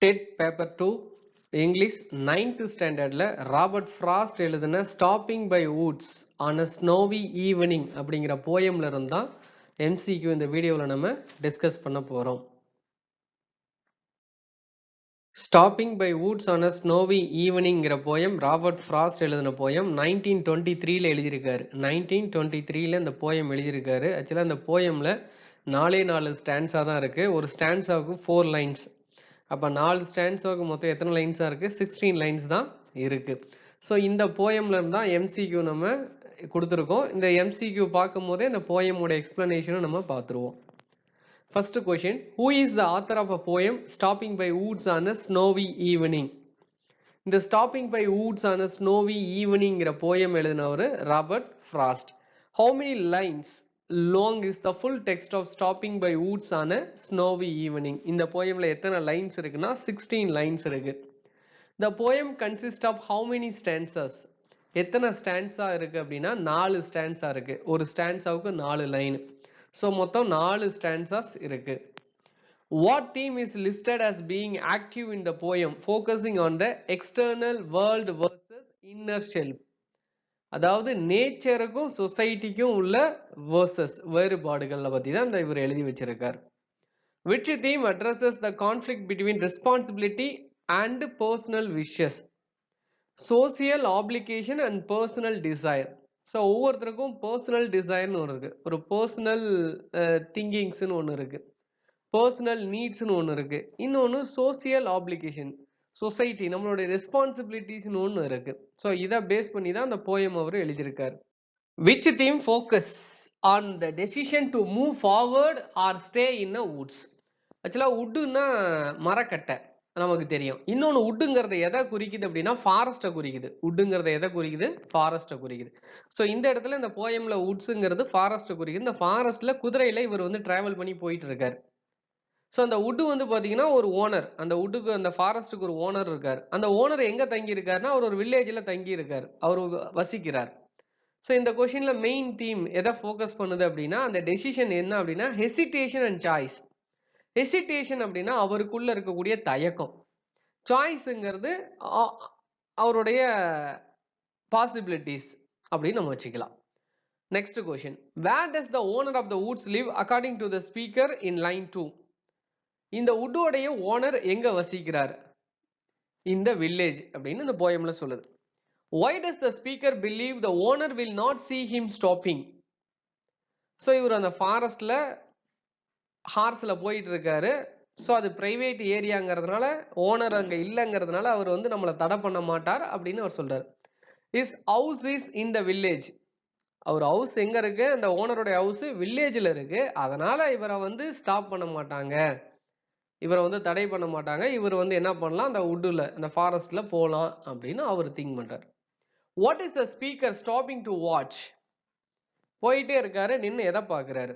Dead paper 2 English 9th ஸ்டாண்டர்டில் Robert Frost எழுதின stopping by woods on a snowy evening அப்படிங்கிற போயம்ல இருந்தால் எம்சிக்யூ இந்த வீடியோவில் நம்ம டிஸ்கஸ் பண்ண போகிறோம். Stopping by woods on a snowy ஈவினிங்கிற போயம் ராபர்ட் ஃப்ராஸ்ட் எழுதின போயம் 1923 எழுதியிருக்காரு. 1923 இந்த போயம் எழுதியிருக்காரு. ஆக்சுவலாக இந்த போயமில் 4 ஸ்டான்ஸாக தான் இருக்குது. ஒரு ஸ்டான்ஸாவுக்கு 4 லைன்ஸ். அப்போ 4 ஸ்டான்ஸாவுக்கு மொத்தம் எத்தனை லைன்ஸாக இருக்குது? 16 லைன்ஸ் தான் இருக்குது. ஸோ இந்த போயம்ல இருந்தால் எம்சிக்யூ நம்ம கொடுத்துருக்கோம். இந்த எம்சிக்யூ பார்க்கும் போதே இந்த போயமோட எக்ஸ்பிளனேஷனும் நம்ம பார்த்துருவோம். First question, who is the author of a poem Stopping by Woods on a Snowy Evening? இந்த Stopping by Woods on a Snowy Evening poem எழுதினவர் Robert frost. How many lines long is the full text of Stopping by Woods on a Snowy Evening? இந்த poemல எத்தனை lines இருக்குன்னா 16 lines இருக்கு. The poem consists of how many stanzas? எத்தனை stanza இருக்கு அப்படின்னா 4 stanza இருக்கு. ஒரு ஸ்டான்ஸாவுக்கு 4 லைன். ஸோ மொத்தம் 4 ஸ்டான்ஸாஸ் இருக்கு. What theme is listed as being active in the poem, focusing on the external world versus inner self? அதாவது நேச்சருக்கும் சொசைட்டிக்கும் உள்ள versus வேறுபாடுகளை பற்றி தான் இவர் எழுதி வச்சிருக்கார். Which theme addresses the conflict between responsibility and personal wishes, social obligation and personal desire? So ஒவ்வொருத்தருக்கும் personal டிசைர்னு ஒன்று இருக்குது, ஒரு பர்சனல் திங்கிங்ஸ்னு ஒன்று இருக்குது, பர்சனல் நீட்ஸ்னு ஒன்று இருக்குது, இன்னொன்று சோசியல் ஆப்ளிகேஷன், சொசைட்டி நம்மளுடைய ரெஸ்பான்சிபிலிட்டிஸ்னு ஒன்று இருக்குது. ஸோ இதை பேஸ் பண்ணி தான் அந்த போயம் அவர் எழுதியிருக்கார். Which theme focus on the decision to move forward R stay in a Woods? ஆக்சுவலாக வுட்டுன்னா மரக்கட்டை நமக்கு தெரியும். இன்னொன்று வுட்டுங்கிறத எதை குறிக்குது அப்படின்னா ஃபாரஸ்ட்டை குறிக்குது. வுட்டுங்கிறத எதை குறிக்குது? ஃபாரஸ்ட்டை குறிக்குது. ஸோ இந்த இடத்துல இந்த போயம்ல வுட்ஸுங்கிறது ஃபாரஸ்ட்டை குறிக்குது. இந்த ஃபாரஸ்ட்ல குதிரையில இவர் வந்து டிராவல் பண்ணி போயிட்டு இருக்காரு. ஸோ அந்த வுட்டு வந்து பார்த்தீங்கன்னா ஒரு ஓனர், அந்த வுட்டுக்கு அந்த ஃபாரஸ்ட்டுக்கு ஒரு ஓனர் இருக்கார். அந்த ஓனர் எங்கே தங்கி இருக்காருன்னா அவர் ஒரு வில்லேஜில் தங்கி இருக்கார், அவர் வசிக்கிறார். ஸோ இந்த கொஸ்டின்ல மெயின் தீம் எதை ஃபோக்கஸ் பண்ணுது அப்படின்னா அந்த டெசிஷன் என்ன அப்படின்னா ஹெசிடேஷன் அண்ட் சாய்ஸ். ஹெசிடேஷன் அப்படின்னா அவருக்குள்ள இருக்கக்கூடிய தயக்கம், சாய்ஸுங்கிறது அவருடைய பாசிபிலிட்டிஸ் அப்படின்னு நம்ம வச்சுக்கலாம். Next question, where does the owner of the woods live according to the speaker in line 2? இந்த வுட்டோடைய ஓனர் எங்க வசிக்கிறார்? இந்த வில்லேஜ் அப்படின்னு இந்த போயம்ல சொல்லுது. Why does the speaker believe the owner will not see him stopping? So இவர் அந்த ஃபாரஸ்ட்ல ஹார்ஸ்ல போயிட்டு இருக்காரு. ஸோ அது பிரைவேட் ஏரியாங்கிறதுனால ஓனர் அங்கே இல்லைங்கிறதுனால அவர் வந்து நம்மளை தடை பண்ண மாட்டார் அப்படின்னு அவர் சொல்றாரு. Is house is in the village. அவர் ஹவுஸ் எங்க இருக்கு? அந்த ஓனருடைய ஹவுஸ் வில்லேஜில் இருக்கு. அதனால இவரை வந்து ஸ்டாப் பண்ண மாட்டாங்க, இவரை வந்து தடை பண்ண மாட்டாங்க. இவர் வந்து என்ன பண்ணலாம், அந்த வுட்ல அந்த ஃபாரஸ்ட்ல போகலாம் அப்படின்னு அவர் திங்க் பண்றாரு. What is the speaker stopping to watch? போயிட்டே இருக்காரு, நின்று எதை பார்க்கிறாரு?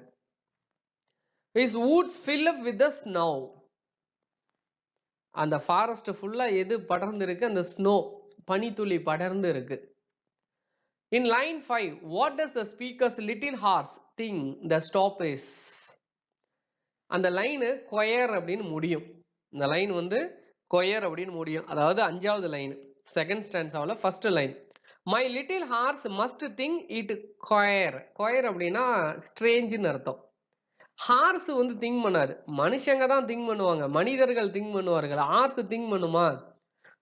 His woods fill up with the snow. அந்த ஃபாரஸ்ட் ஃபுல்லா எது படர்ந்து இருக்கு? அந்த ஸ்னோ, பனித்துளி படர்ந்து இருக்கு. In line 5, what does the speaker's little horse think the stop is? அந்த லைன் கொயர் அப்படின்னு முடியும். இந்த லைன் வந்து கொயர் அப்படின்னு முடியும். அதாவது 5வது லைன், செகண்ட் ஸ்டான்ஸாவில் first line. My little horse must think it queer. Queer அப்படின்னா ஸ்ட்ரேஞ்சுன்னு அர்த்தம். ஹார்ஸ் வந்து திங்க் பண்ணாரு, மனுஷங்க தான் திங்க் பண்ணுவாங்க, மனிதர்கள் திங்க் பண்ணுவார்கள், ஹார்ஸ் திங்க் பண்ணுமா?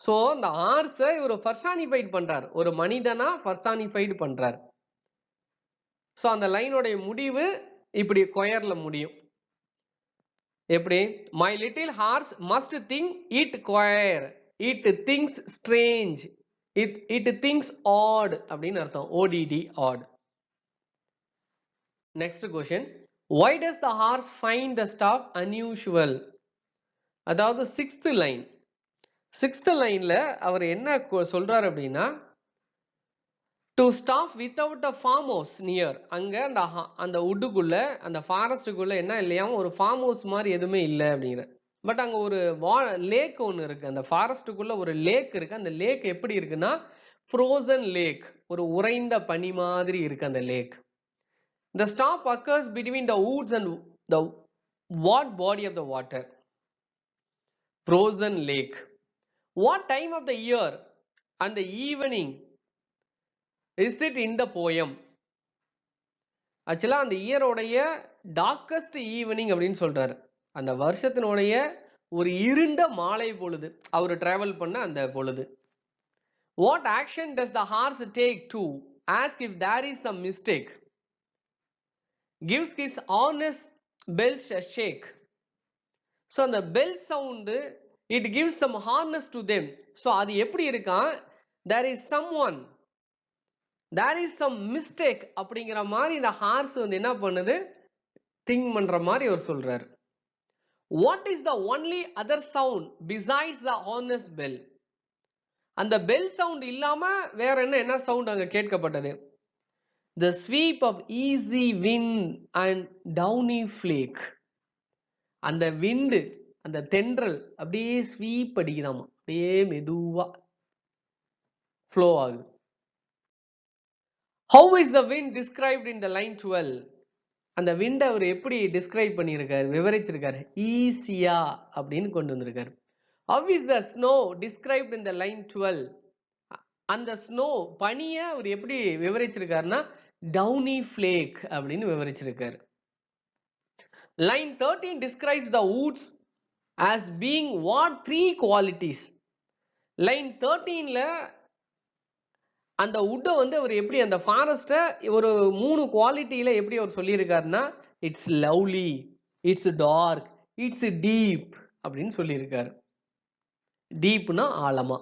சோ அந்த ஹார்ஸை இவர் பர்சானிஃபைட் பண்றார், ஒரு மனிதனா பர்சானிஃபைட் பண்றார். சோ அந்த லைனோட முடிவு இப்படி கொயர்ல முடியும். எப்படி? My little horse must think it queer, it thinks strange, it thinks odd அப்படின்னு அர்த்தம். O D D, odd. Next question, why does the horse find the stop unusual? அதாவது 6th லைன், 6th லைன்ல அவர் என்ன சொல்றாரு அப்படின்னா to stop without a farm house near. அங்க அந்த வுட்டுக்குள்ள அந்த ஃபாரஸ்டுக்குள்ள என்ன இல்லையா, ஒரு ஃபார்ம் ஹவுஸ் மாதிரி எதுவுமே இல்லை அப்படிங்கிற. பட் அங்க ஒரு லேக் ஒன்று இருக்கு, அந்த ஃபாரஸ்டுக்குள்ள ஒரு லேக் இருக்கு. அந்த லேக் எப்படி இருக்குன்னா ஃப்ரோசன் லேக், ஒரு உறைந்த பனி மாதிரி இருக்கு அந்த lakh. The stop occurs between the woods and the what body of the water? frozen lake. What time of the year and the evening is it in the poem? ஆக்சுவலா அந்த இயரோடைய டார்க்கஸ்ட் ஈவினிங் அப்படின்னு சொல்றாரு. அந்த வருஷத்தினுடைய ஒரு இருண்ட மாலை பொழுது அவர் டிராவல் பண்ண அந்த பொழுது. What action does the horse take to ask if there is some mistake? Gives his harness bells a shake. So அந்த bell sound it gives some harness to them. So அது எப்படி இருக்கான்? There is someone, there is some mistake அப்படிங்கிற மாதிரி இந்த hours வந்து என்ன பண்ணுது, திங்க் பண்ற மாதிரி அவர் சொல்றாரு. What is the only other sound besides the harness bell? அந்த பெல் சவுண்ட் இல்லாம வேற என்ன சவுண்ட் அங்க கேட்கப்பட்டது? The sweep of easy wind and downy flake. அந்த விண்டு, அந்த தென்றல் அப்படியே ஸ்வீப் அடிக்குதாமா, அப்படியே மெதுவா ஃப்ளோ ஆகுது. How is the wind described in the line 12? அந்த விண்ட் அவர் எப்படி டிஸ்கிரைப் பண்ணியிருக்காரு, விவரிச்சிருக்காரு? ஈஸியா அப்படின்னு கொண்டு வந்திருக்காரு. How is the snow described in the line 12? அந்த ஸ்னோ பனிய அவர் எப்படி விவரிச்சிருக்காருன்னா டவுனி ஃபிளேக் அப்படின்னு விவரிச்சிருக்காரு. Line 13 describes the woods as being what three qualities? Line 13ல அந்த வுட்ட வந்து அவர் எப்படி அந்த ஃபாரஸ்ட ஒரு 3 குவாலிட்டியில எப்படி அவர் சொல்லியிருக்காருன்னா it's lovely, it's dark, it's deep அப்படின்னு சொல்லியிருக்காரு. டீப்னா ஆழமா.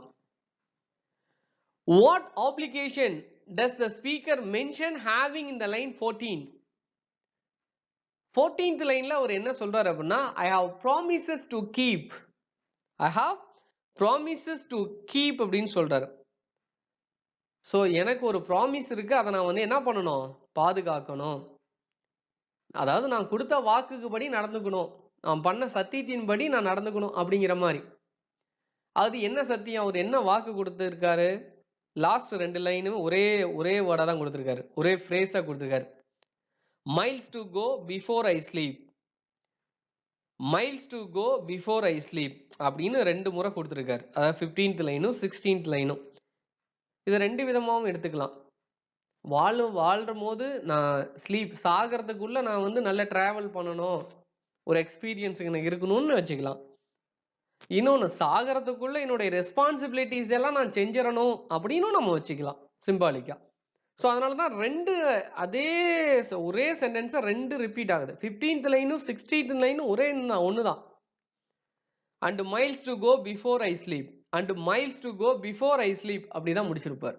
What obligation does the speaker mention having in the line 14? 14th லைன்ல அவர் என்ன சொல்றாரு அப்படின்னா I have promises to keep. I have promises to keep அப்படின்னு சொல்றாரு. சோ எனக்கு ஒரு ப்ராமிஸ் இருக்கு, அதை நான் வந்து என்ன பண்ணணும், பாதுகாக்கணும். அதாவது நான் கொடுத்த வாக்குக்கு படி நடந்துக்கணும், நான் பண்ண சத்தியத்தின்படி நான் நடந்துக்கணும் அப்படிங்கிற மாதிரி. அது என்ன சத்தியம், அவர் என்ன வாக்கு கொடுத்திருக்காரு? லாஸ்ட் 2 லைனும் ஒரே வேர்டா தான் கொடுத்திருக்காரு, ஒரே ஃப்ரேஸா கொடுத்திருக்காரு. miles to go before I sleep, miles to go before I sleep அப்படின்னு 2 முறை கொடுத்திருக்காரு. அதாவது 15th லைனும் 16th லைனும். இது 2 விதமாவும் எடுத்துக்கலாம். வாழ்ற போது நான் ஸ்லீப் சாகிறதுக்குள்ள நான் வந்து நல்ல டிராவல் பண்ணணும், ஒரு எக்ஸ்பீரியன்ஸ் எனக்கு இருக்கணும்னு வச்சுக்கலாம். இன்னொன்னு சாகிறதுக்குள்ள என்னுடைய ரெஸ்பான்சிபிலிட்டிஸ் எல்லாம் நான் செஞ்சிடணும் அப்படின்னு நம்ம வச்சுக்கலாம் சிம்பாலிக்கா. ஸோ அதனாலதான் ஒரே சென்டென்ஸ் 2 ரிப்பீட் ஆகுது. 15th லைனும் 16th லைனும் ஒண்ணுதான். And miles to go before I sleep, and miles to go before I sleep அப்படிதான் முடிச்சிருப்பார்.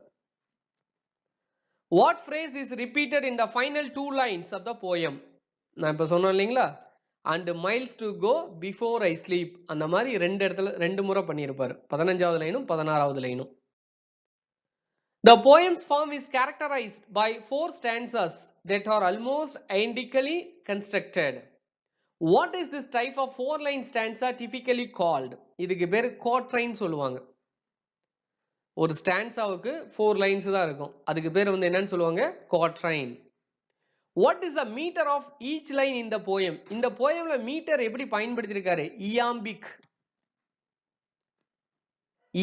What phrase is repeated in the final 2 lines of the poem? நான் இப்ப சொன்னேன் இல்லைங்களா, and miles to go before I sleep, அந்த மாதிரி 2 இடத்துல 2 முறை பண்ணியிருப்பாரு. 15வது லைனும் 16வது லைனும். The poem's form is characterized by 4 stanzas that are almost identically constructed. What is this type of 4-line stanza typically called? இதுக்கு பேர் quatrain சொல்லுவாங்க. ஒரு ஸ்டான்ஸாவுக்கு 4 லைன்ஸ் தான் இருக்கும், அதுக்கு பேர் வந்து என்னன்னு சொல்லுவாங்க, quatrain. What is the meter of each line in the poem? இந்த போயம்ல மீட்டர் எப்படி பயன்படுத்தியிருக்காரு?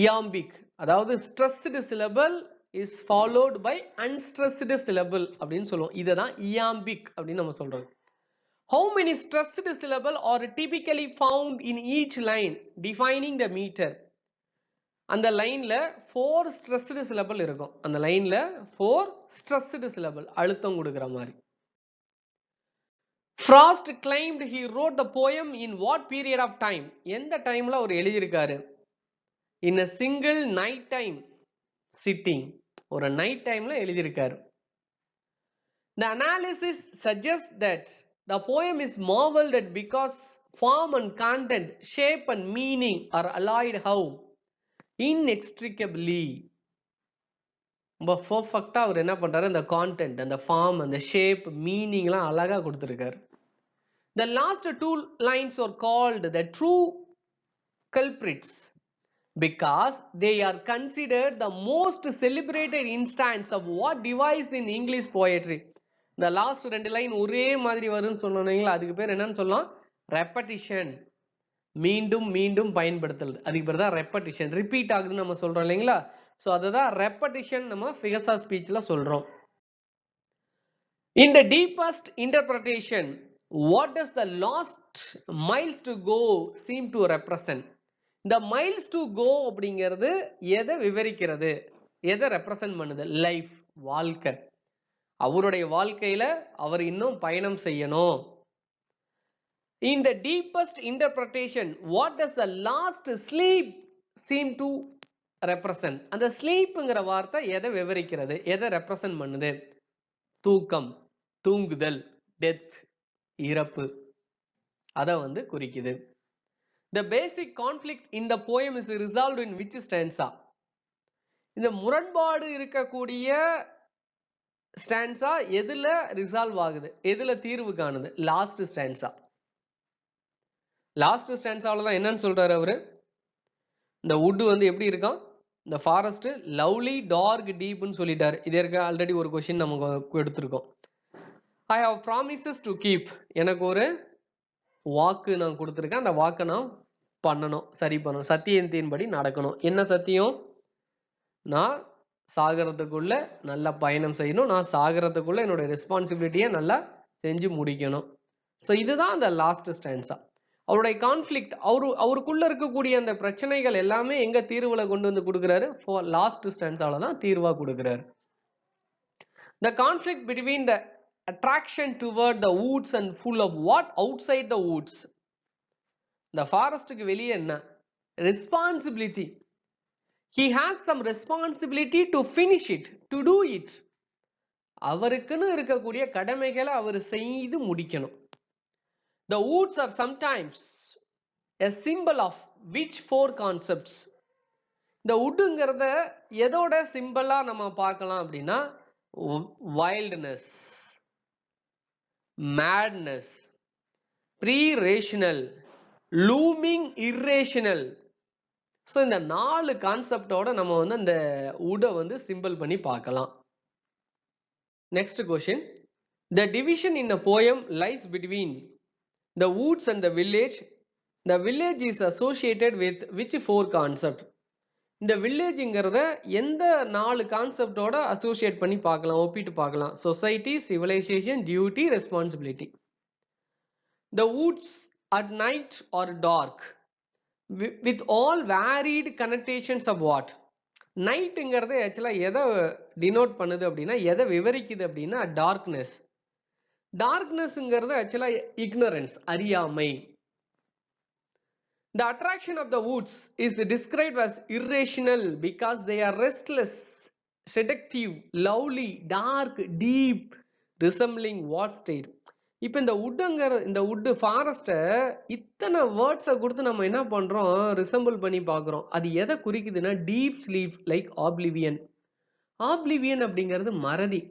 iambic, அதாவது stressed syllable is followed by unstressed syllable அப்படின்னு சொல்லுவோம். இததான் iambic அப்படின்னு நம்ம சொல்றோம். How many stressed syllable are typically found in each line defining the meter? அந்த லைன்ல 4 stressed syllable இருக்கும். அந்த லைன்ல 4 stressed syllable அழுத்தம் கொடுக்கிற மாதிரி. Frost claimed he wrote the poem in what period of time? எந்த டைம்ல அவர் எழுதியிருக்காரு? In a single night time sitting, ஒரு நைட் டைம்ல எழுதியிருக்காரு. The analysis suggests that the poem is marveled at because form and content, shape and meaning are allied how? Inextricably. ரொம்ப பர்ஃபெக்ட்டா அவர் என்ன பண்றாரு, அந்த கான்டென்ட், அந்த ஃபார்ம், அந்த ஷேப், மீனிங்லாம் அழகா கொடுத்திருக்காரு. The last 2 lines are called the true culprits because they are considered the most celebrated instance of what devised in English poetry. The last 2 line ஒரே மாதிரி வரும்னு சொன்னீங்களா, அதுக்கு பேர் என்னன்னு சொல்லலாம், ரெப்படிஷன். மீண்டும் மீண்டும் பயன்படுத்தல், அதுக்கு பேர் தான் ரெப்படிஷன். ரிப்பீட் ஆகுதுன்னு நம்ம சொல்றோம் இல்லைங்களா? ஸோ அதுதான் ரெப்படிஷன் நம்ம ஃபிகர்ஸ் ஆஃப் ஸ்பீச்ல சொல்றோம். In the deepest interpretation, what does the last miles to go seem to represent? The miles to go அப்படிங்கிறது எதை விவரிக்கிறது, எதை ரெப்ரசன்ட் பண்ணுது? லைஃப், வாழ்க்கை. அவருடைய வாழ்க்கையில அவர் இன்னும் பயணம் செய்யணும். In the deepest interpretation, what does the last sleep seem to represent? அந்த ஸ்லீப்ங்கிற வார்த்தை எதை விவரிக்கிறது, எதை ரெப்ரசன்ட் பண்ணுது? தூக்கம், தூங்குதல், டெத், இறப்பு, அத வந்து குறிக்குது. The basic conflict in the poem is resolved in which stanza? இந்த முரண்பாடு இருக்கக்கூடிய ஸ்டான்ஸா எதுல ரிசால்வ் ஆகுது, எதுல தீர்வு காணுது? Last stanza. லாஸ்ட் ஸ்டான்ஸால தான் என்னன்னு சொல்றாரு அவரு? இந்த வுட் வந்து எப்படி இருக்கான், இந்த ஃபாரஸ்ட் லவ்லி டார்க் டீப்னு சொல்லிட்டாரு. இது இருக்க ஆல்ரெடி ஒரு क्वेश्चन நமக்கு எடுத்திருக்கோம். I have promises to keep. எனக்கு ஒரு வாக்கு நான் கொடுத்திருக்கேன், அந்த வாக்கை நான் பண்ணணும், சரி பண்ணணும், சத்தியத்தின்படி நடக்கணும். என்ன சத்தியம்? நான் சாகரத்துக்குள்ள நல்லா பயணம் செய்யணும், நான் சாகரத்துக்குள்ள என்னோட ரெஸ்பான்சிபிலிட்டியை நல்லா செஞ்சு முடிக்கணும். ஸோ இதுதான் அந்த லாஸ்ட் ஸ்டான்ஸா. அவருடைய கான்ஃபிளிக்ட், அவருக்குள்ள இருக்கக்கூடிய அந்த பிரச்சனைகள் எல்லாமே எங்க தீர்வுல கொண்டு வந்து கொடுக்குறாரு? லாஸ்ட் ஸ்டான்ஸால தான் தீர்வா கொடுக்குறாரு. The conflict between the attraction toward the woods and full of what outside the woods? The forest க்கு வெளியே என்ன? Responsibility. He has some responsibility to finish it, to do it. அவருக்குன்னு இருக்கக்கூடிய கடமைகளை அவர் செய்து முடிக்கணும். The woods are sometimes a symbol of which four concepts? இந்த வுட்ங்கிறத எதோட சிம்பிளா நம்ம பார்க்கலாம் அப்படின்னா, wildness, madness, pre-rational, looming irrational. So இந்த 4 கான்செப்டோட நம்ம வந்து இந்த வுட்டை வந்து சிம்பிள் பண்ணி பார்க்கலாம். Next question. The division in a poem lies between the woods and the village. The village is associated with which four concept? இந்த வில்லேஜ்ங்கிறத எந்த 4 கான்செப்டோட அசோசியேட் பண்ணி பார்க்கலாம், ஒப்பிட்டு பார்க்கலாம்? Society, civilization, duty, responsibility. The woods at night are dark with all varied connotations of what? நைட்டுங்கிறது ஆக்சுவலா எதை denote பண்ணுது அப்படின்னா, எதை விவரிக்குது அப்படின்னா டார்க்னஸ். டார்க்னஸ்ங்கிறது ஆக்சுவலா இக்னரன்ஸ், அறியாமை. The attraction of the woods is described as irrational because they are restless, seductive, lovely, dark, deep, resembling what state? இப்போ இந்த வுட் ஃபாரஸ்ட்டை இத்தனை வேர்ட்ஸை கொடுத்து நம்ம என்ன பண்றோம், ரிசம்பிள் பண்ணி பார்க்குறோம். அது எதை குறிக்குதுன்னா டீப் ஸ்லீப் லைக் ஆப்லிவியன். ஆப்லிவியன் அப்படிங்கிறது மறதி,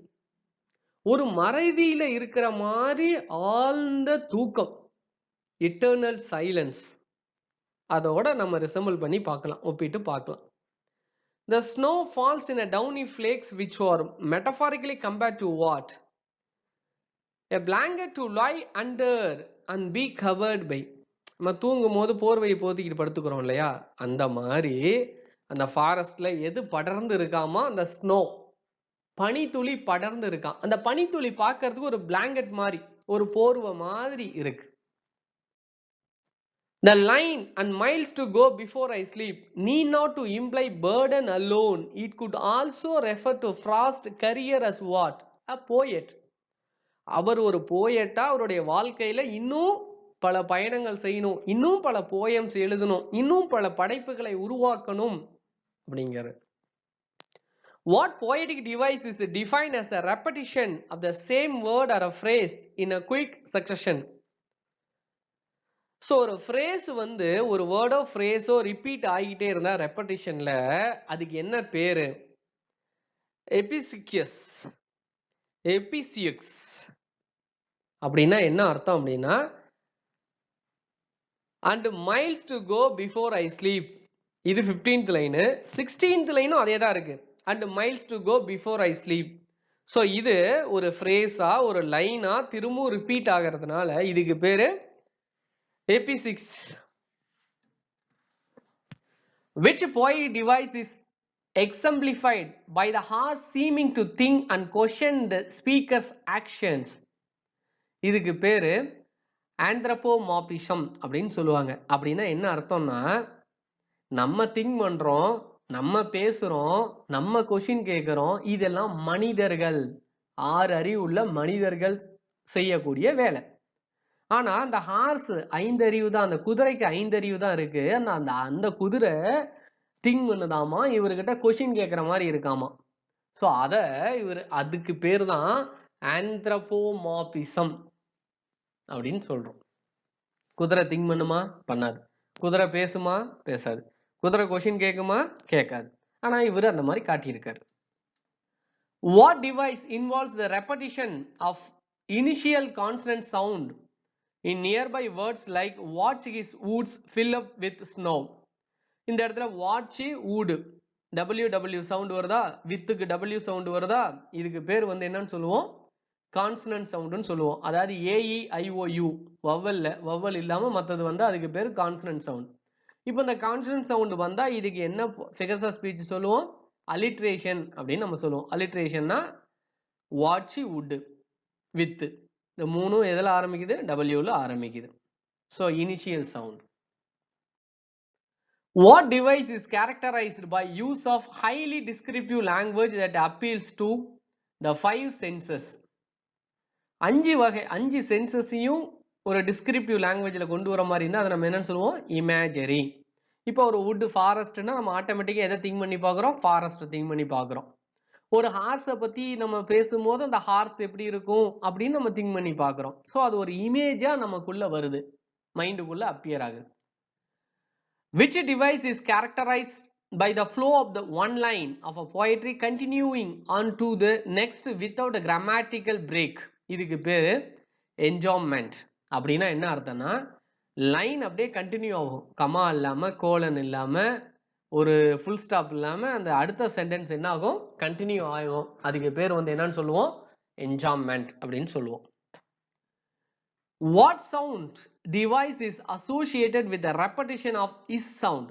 ஒரு மறதியில இருக்கிற மாதிரி ஆழ்ந்த தூக்கம், இட்டர்னல் சைலன்ஸ். அதோட நம்ம ரிசம்பிள் பண்ணி பார்க்கலாம், ஒப்பிட்டு பார்க்கலாம். The snow falls in a downy flakes which are metaphorically compared to what? A blanket to lie under and be covered by. நம்ம தூங்கும் போது போர்வையை போத்திக்கிட்டு படுத்துக்கிறோம் இல்லையா, அந்த மாதிரி அந்த ஃபாரஸ்ட்ல எது படர்ந்து இருக்காமா? அந்த ஸ்னோ, பனித்துளி படர்ந்து இருக்கான். அந்த பனித்துளி பார்க்கறதுக்கு ஒரு பிளாங்கெட் மாதிரி, ஒரு போர்வை மாதிரி இருக்கு. The line and miles to go before I sleep need not to imply burden alone. It could also refer to Frost's career as what? A poet. அவர் ஒரு போயட்டா அவருடைய வாழ்க்கையில இன்னும் பல பயணங்கள் செய்யணும், இன்னும் பல போயம்ஸ் எழுதணும், இன்னும் பல படைப்புகளை உருவாக்கணும் அப்படிங்கிறது. What poetic device is defined as a repetition of the same word or a phrase in a quick succession? So ஒரு ஃப்ரேஸ் வந்து ஒரு வேர்டோ ஃப்ரேஸோ ரிப்பீட் ஆகிட்டே இருந்தா ரெப்படிஷன்ல அதுக்கு என்ன பேரு? எபிசிக்யஸ், எபிசியக்ஸ் அப்படின்னா என்ன அர்த்தம் அப்படின்னா, and miles to go before I sleep. இது 15th லைனு. 16th லைனும் அதே தான் இருக்கு, and miles to go before I sleep. So இது ஒரு ஃப்ரேஸா ஒரு லைனா திரும்பவும் ரிப்பீட் ஆகிறதுனால இதுக்கு பேரு எபிசிக்ஸ். Which poetic device is exemplified by the horse seeming to think and question the speaker's actions? இதுக்கு பேரு anthropomorphism அப்படின்னு சொல்லுவாங்க. அப்படின்னா என்ன அர்த்தம்னா, நம்ம திங்க் பண்றோம், நம்ம பேசுறோம், நம்ம கொஸ்டின் கேட்கிறோம், இதெல்லாம் மனிதர்கள், 6 அறிவு உள்ள மனிதர்கள் செய்யக்கூடிய வேலை. ஆனா அந்த ஹார்ஸ் 5 அறிவு தான், அந்த குதிரைக்கு 5 அறிவு தான் இருக்கு. அந்த குதிரை திங்க் பண்ணுதாமா, இவர்கிட்ட கொஸ்டின் கேட்கிற மாதிரி இருக்காமா. சோ அதுக்கு பேர் தான் anthropomorphism அப்படின்னு சொல்றோம். குதிரை திங்க் பண்ணுமா? பண்ணாது. குதிரை பேசுமா? பேசாது. குதிரை கொஸ்டின் கேட்குமா? கேட்காது. ஆனா இவர் அந்த மாதிரி காட்டியிருக்காரு. What device involves the repetition of initial consonant sound in nearby words like watch his woods fill up with snow? இந்த இடத்துல watch wood ww சவுண்ட் வருதா, வித்துக்கு w சவுண்ட் வருதா, இதுக்கு பேர் வந்து என்னன்னு சொல்லுவோம்? கான்சனன்ட் சவுண்ட்னு சொல்லுவோம். அதாவது AEIOU வவ்வல் இல்லாம மத்தது வந்து அதுக்கு பேர் கான்சனன்ட் சவுண்ட். இப்போ இந்த கான்சனன்ட் சவுண்ட் வந்தா இதுக்கு என்ன ஃபிகர்ஸ் ஆஃப் ஸ்பீச் சொல்லுவோம்? அலிட்ரேஷன் அப்படின்னு நம்ம சொல்லுவோம். அலிட்ரேஷன்னா வாட்ச் வுட் வித், இந்த மூணும் எதில் ஆரம்பிக்குது? டபிள்யூல ஆரம்பிக்குது. So initial sound. What device is characterized by use of highly descriptive language that appeals to the 5 senses? 5 சென்சஸையும் ஒரு டிஸ்கிரிப்டிவ் லாங்குவேஜ்ல கொண்டு வர மாதிரி இருந்தா அதை நம்ம என்னன்னு சொல்லுவோம்? இமேஜரி. இப்போ ஒரு வுட் ஃபாரஸ்ட்னா நம்ம ஆட்டோமேட்டிக்கா எதை திங்க் பண்ணி பார்க்குறோம்? ஃபாரஸ்ட் திங்க் பண்ணி பார்க்குறோம். ஒரு ஹார்ஸை பத்தி நம்ம பேசும்போது அந்த ஹார்ஸ் எப்படி இருக்கும் அப்படின்னு நம்ம திங்க் பண்ணி பார்க்குறோம். ஸோ அது ஒரு இமேஜா நமக்குள்ள வருது, மைண்டுக்குள்ள அப்பியர் ஆகுது. Which device is characterized by the flow of the one line of a poetry continuing on to the next without a grammatical break? இதுக்கு பேரு என்ஜாய்மெண்ட். அப்படின்னா என்ன அர்த்தம்னா, லைன் அப்படியே கண்டினியூ ஆகும், கமா இல்லாம கோலன் இல்லாம ஒரு ஃபுல் ஸ்டாப் இல்லாம அந்த அடுத்த சென்டென்ஸ் என்ன ஆகும்? கண்டினியூ ஆகும். அதுக்கு பேர் வந்து என்னன்னு சொல்லுவோம்? என்ஜாய்மெண்ட் அப்படின்னு சொல்லுவோம். What sound device is associated with the repetition of is sound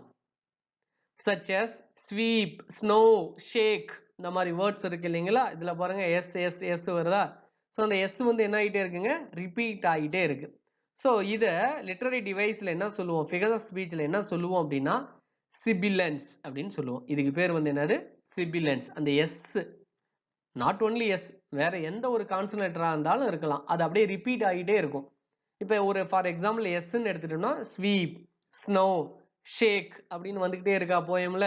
such as sweep, snow, shake? இந்த மாதிரி வேர்ட்ஸ் இருக்கு இல்லைங்களா, இதுல பாருங்க எஸ் எஸ் எஸ் வருதா. ஸோ அந்த எஸ் வந்து என்ன ஆகிட்டே இருக்குங்க? ரிப்பீட் ஆகிட்டே இருக்கு. ஸோ இதை லிட்டரரி டிவைஸ்ல என்ன சொல்லுவோம்? ஃபிகர் ஆஃப் ஸ்பீச்ல என்ன சொல்லுவோம் அப்படின்னா சிபிலன்ஸ் அப்படின்னு சொல்லுவோம். இதுக்கு பேர் வந்து என்னது? சிபிலன்ஸ். அந்த எஸ் நாட் ஒன்லி எஸ், வேற எந்த ஒரு கான்சனேட்டரா இருந்தாலும் இருக்கலாம், அது அப்படியே ரிப்பீட் ஆகிட்டே இருக்கும். இப்போ ஒரு ஃபார் எக்ஸாம்பிள் எஸ்ன்னு எடுத்துட்டோம்னா ஸ்வீப், ஸ்னோ, ஷேக் அப்படின்னு வந்துகிட்டே இருக்கா போயம்ல,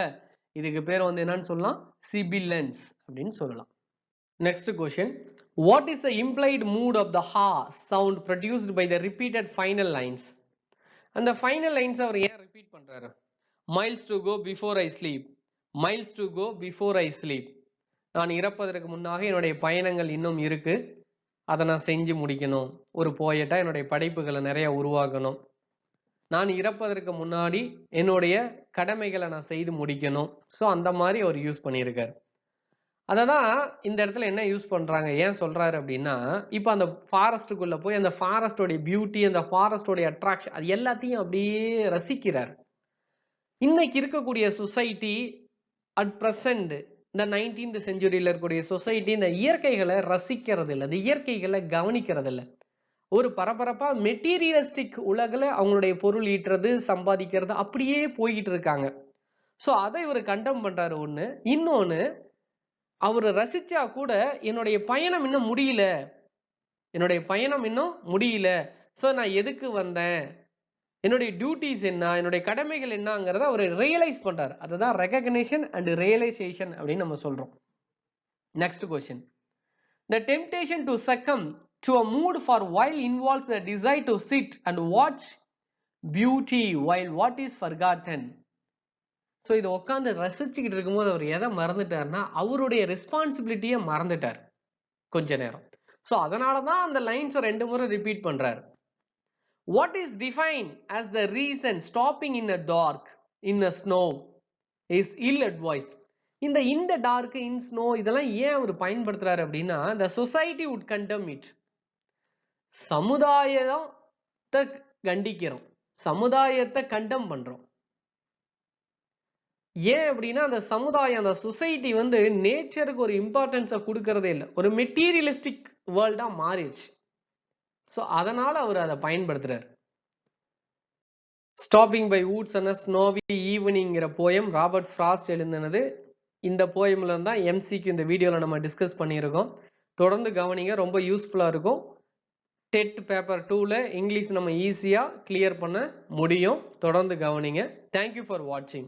இதுக்கு பேர் வந்து என்னன்னு சொல்லலாம்? சிபிலன்ஸ் அப்படின்னு சொல்லலாம். Next question. What is the implied mood of the ha sound produced by the repeated final lines? அந்த ஃபைனல் லைன்ஸ் அவர் ஏன் ரிப்பீட் பண்றாரு? miles to go before I sleep, miles to go before I sleep. நான் இறப்பதற்கு முன்னாக என்னுடைய பயணங்கள் இன்னும் இருக்கு, அதை நான் செஞ்சு முடிக்கணும். ஒரு போயட்டா என்னுடைய படைப்புகளை நிறைய உருவாக்கணும். நான் இறப்பதற்கு முன்னாடி என்னுடைய கடமைகளை நான் செய்து முடிக்கணும். ஸோ அந்த மாதிரி அவர் யூஸ் பண்ணியிருக்காரு. அததான் இந்த இடத்துல என்ன யூஸ் பண்றாங்க, ஏன் சொல்றாரு அப்படின்னா, இப்போ அந்த ஃபாரஸ்டுக்குள்ள போய் அந்த ஃபாரஸ்டோடைய பியூட்டி, அந்த ஃபாரஸ்டோடைய அட்ராக்ஷன், அது எல்லாத்தையும் அப்படியே ரசிக்கிறார். இன்னைக்கு இருக்கக்கூடிய சொசைட்டி அட் பிரசன்ட் இந்த 19th செஞ்சுரியில இருக்கக்கூடிய சொசைட்டி இந்த இயற்கைகளை ரசிக்கிறது இல்லை, இந்த இயற்கைகளை கவனிக்கிறது இல்லை. ஒரு பரபரப்பா மெட்டீரியலிஸ்டிக் உலகில் அவங்களுடைய பொருள் ஈட்டுறது, சம்பாதிக்கிறது அப்படியே போய்கிட்டு இருக்காங்க. ஸோ அதை இவர் கண்டம் பண்றாரு ஒண்ணு. இன்னொன்னு, அவர் ரசிச்சா கூட என்னுடைய பயணம் இன்னும் முடியல, என்னுடைய பயணம் இன்னும் முடியல, ஸோ நான் எதுக்கு வந்தேன், என்னுடைய டியூட்டிஸ் என்ன, என்னுடைய கடமைகள் என்னங்கிறத அவர் ரியலைஸ் பண்றாரு. அதுதான் ரெகக்னிஷன் அண்ட் ரியலைசேஷன் அப்படின்னு நம்ம சொல்றோம். Next question. The temptation to succumb to a mood for while involves the desire to sit and watch beauty while what is forgotten. So இதை உட்காந்து ரசிச்சுக்கிட்டு இருக்கும்போது அவர் எதை மறந்துட்டாருன்னா அவருடைய ரெஸ்பான்சிபிலிட்டியை மறந்துட்டார் கொஞ்ச நேரம். ஸோ அதனாலதான் அந்த லைன்ஸ் 2 முறை ரிப்பீட் பண்றாரு. What is defined as the reason stopping in a dark in a snow is ill advised? இந்த டார்க், இன் ஸ்னோ இதெல்லாம் ஏன் அவர் பயன்படுத்துறாரு அப்படின்னா, the society would condemn it. சமுதாயத்தை கண்டிக்கிறோம், சமுதாயத்தை கண்டம் பண்றோம். ஏன் அப்படின்னா அந்த சமுதாயம் அந்த சொசைட்டி வந்து நேச்சருக்கு ஒரு இம்பார்ட்டன்ஸை கொடுக்கறதே இல்லை. ஒரு மெட்டீரியலிஸ்டிக் வேர்ல்டா மாறிடுச்சு. ஸோ அதனால அவர் அதை பயன்படுத்துறாரு. Stopping by woods and snowy ஈவினிங்கிற போயம் ராபர்ட் ஃப்ராஸ்ட் எழுதினது. இந்த போயம்ல தான் எம்சிக்கு இந்த வீடியோவில் நம்ம டிஸ்கஸ் பண்ணியிருக்கோம். தொடர்ந்து கவனிங்க, ரொம்ப யூஸ்ஃபுல்லாக இருக்கும். டெட் பேப்பர் 2ல இங்கிலீஷ் நம்ம ஈஸியாக கிளியர் பண்ண முடியும். தொடர்ந்து கவனிங்க. தேங்க்யூ ஃபார் வாட்சிங்.